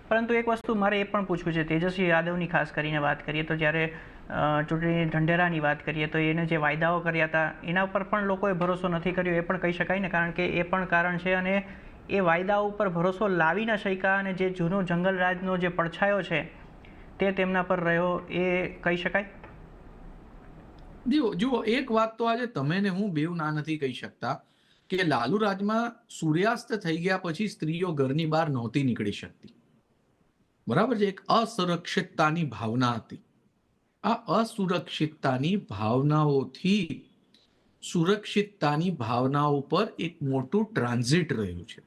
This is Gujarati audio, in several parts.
પરંતુ એક વસ્તુ મારે એ પણ પૂછવું છે, તેજસ્વી યાદવની ખાસ કરીને વાત કરીએ તો જ્યારે ચૂંટણી ઢંઢેરાની વાત કરીએ તો એને જે વાયદાઓ કર્યા હતા એના ઉપર પણ લોકોએ ભરોસો નથી કર્યો, એ પણ કહી શકાય ને, કારણ કે એ પણ કારણ છે. અને એ વાયદાઓ ઉપર ભરોસો લાવી ન શક્યા અને જે જૂનો જંગલરાજનો જે પડછાયો છે તે તેમના પર રહ્યો, એ કહી શકાય. જુઓ જુઓ, એક વાત તો આજે તમે ને હું બેવ ના નથી કહી શકતા કે લાલુ રાજમાં સૂર્યાસ્ત થઈ ગયા પછી સ્ત્રીઓ ઘરની બહાર નહોતી નીકળી શકતી. બરાબર છે, એક અસુરક્ષિતતાની ભાવના હતી. આ અસુરક્ષિતતાની ભાવનાઓથી સુરક્ષિતતાની ભાવનાઓ પર એક મોટું ટ્રાન્ઝિટ રહ્યું છે.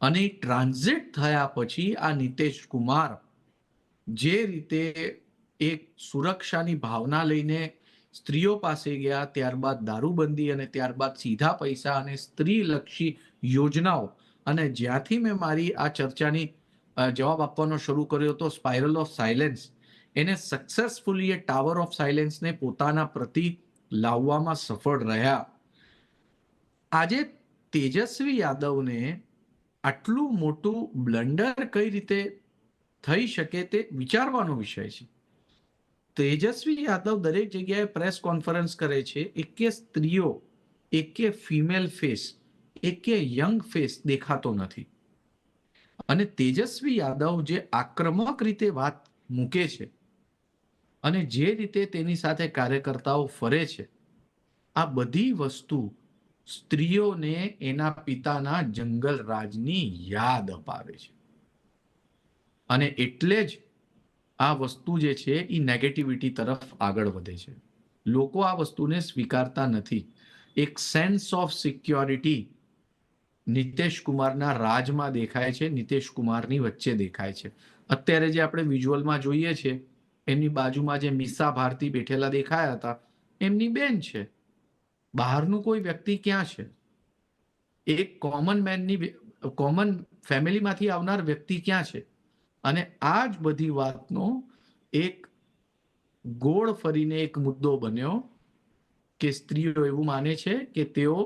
અને ટ્રાન્ઝિટ થયા પછી આ નીતિશ કુમાર જે રીતે એક સુરક્ષાની ભાવના લઈને સ્ત્રીઓ પાસે ગયા, ત્યારબાદ દારૂબંધી અને ત્યારબાદ સીધા પૈસા અને સ્ત્રીલક્ષી યોજનાઓ, અને જ્યાંથી મેં મારી આ ચર્ચાની જવાબ આપવાનો શરૂ કર્યો હતો, સ્પાઇરલ ઓફ સાયલેન્સ, એને સક્સેસફુલી એ ટાવર ઓફ સાયલેન્સને પોતાના પ્રતિ લાવવામાં સફળ રહ્યા. આજે તેજસ્વી યાદવને આટલું મોટું બ્લન્ડર કઈ રીતે થઈ શકે તે વિચારવાનો વિષય છે. તેજસ્વી યાદવ દરેક જગ્યાએ પ્રેસ કોન્ફરન્સ કરે છે, એકે સ્ત્રીઓ, એકે ફિમેલ ફેસ, એકે યંગ ફેસ દેખાતો નથી. અને તેજસ્વી યાદવ જે આક્રમક રીતે વાત મૂકે છે અને જે રીતે તેની સાથે કાર્યકર્તાઓ ફરે છે, આ બધી વસ્તુ સ્ત્રીઓને એના પિતાના જંગલ રાજની યાદ અપાવે છે. અને એટલે જ આ વસ્તુ જે છે એ નેગેટિવિટી તરફ આગળ વધે છે. લોકો આ વસ્તુને સ્વીકારતા નથી. એક સેન્સ ઓફ સિક્યોરિટી નીતિશ કુમારના રાજમાં દેખાય છે, નીતિશ કુમારની વચ્ચે દેખાય છે. અત્યારે જે આપણે વિઝ્યુઅલમાં જોઈએ છે, એમની બાજુમાં જે મિસા ભારતી બેઠેલા દેખાયા હતા, એમની બેન છે. બહારનું કોઈ વ્યક્તિ ક્યાં છે? એક કોમન ફેમિલીમાંથી આવનાર વ્યક્તિ ક્યાં છે? અને આ જ બધી વાતનો એક ગોળ ફરીને એક મુદ્દો બન્યો કે સ્ત્રીઓ એવું માને છે કે તેઓ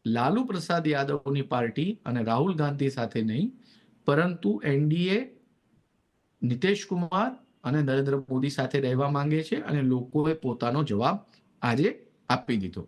લાલુ પ્રસાદ યાદવની પાર્ટી અને રાહુલ ગાંધી સાથે નહીં, પરંતુ એનડીએ, નીતિશ કુમાર અને નરેન્દ્ર મોદી સાથે રહેવા માંગે છે. અને લોકોએ પોતાનો જવાબ આજે આપી દીધો.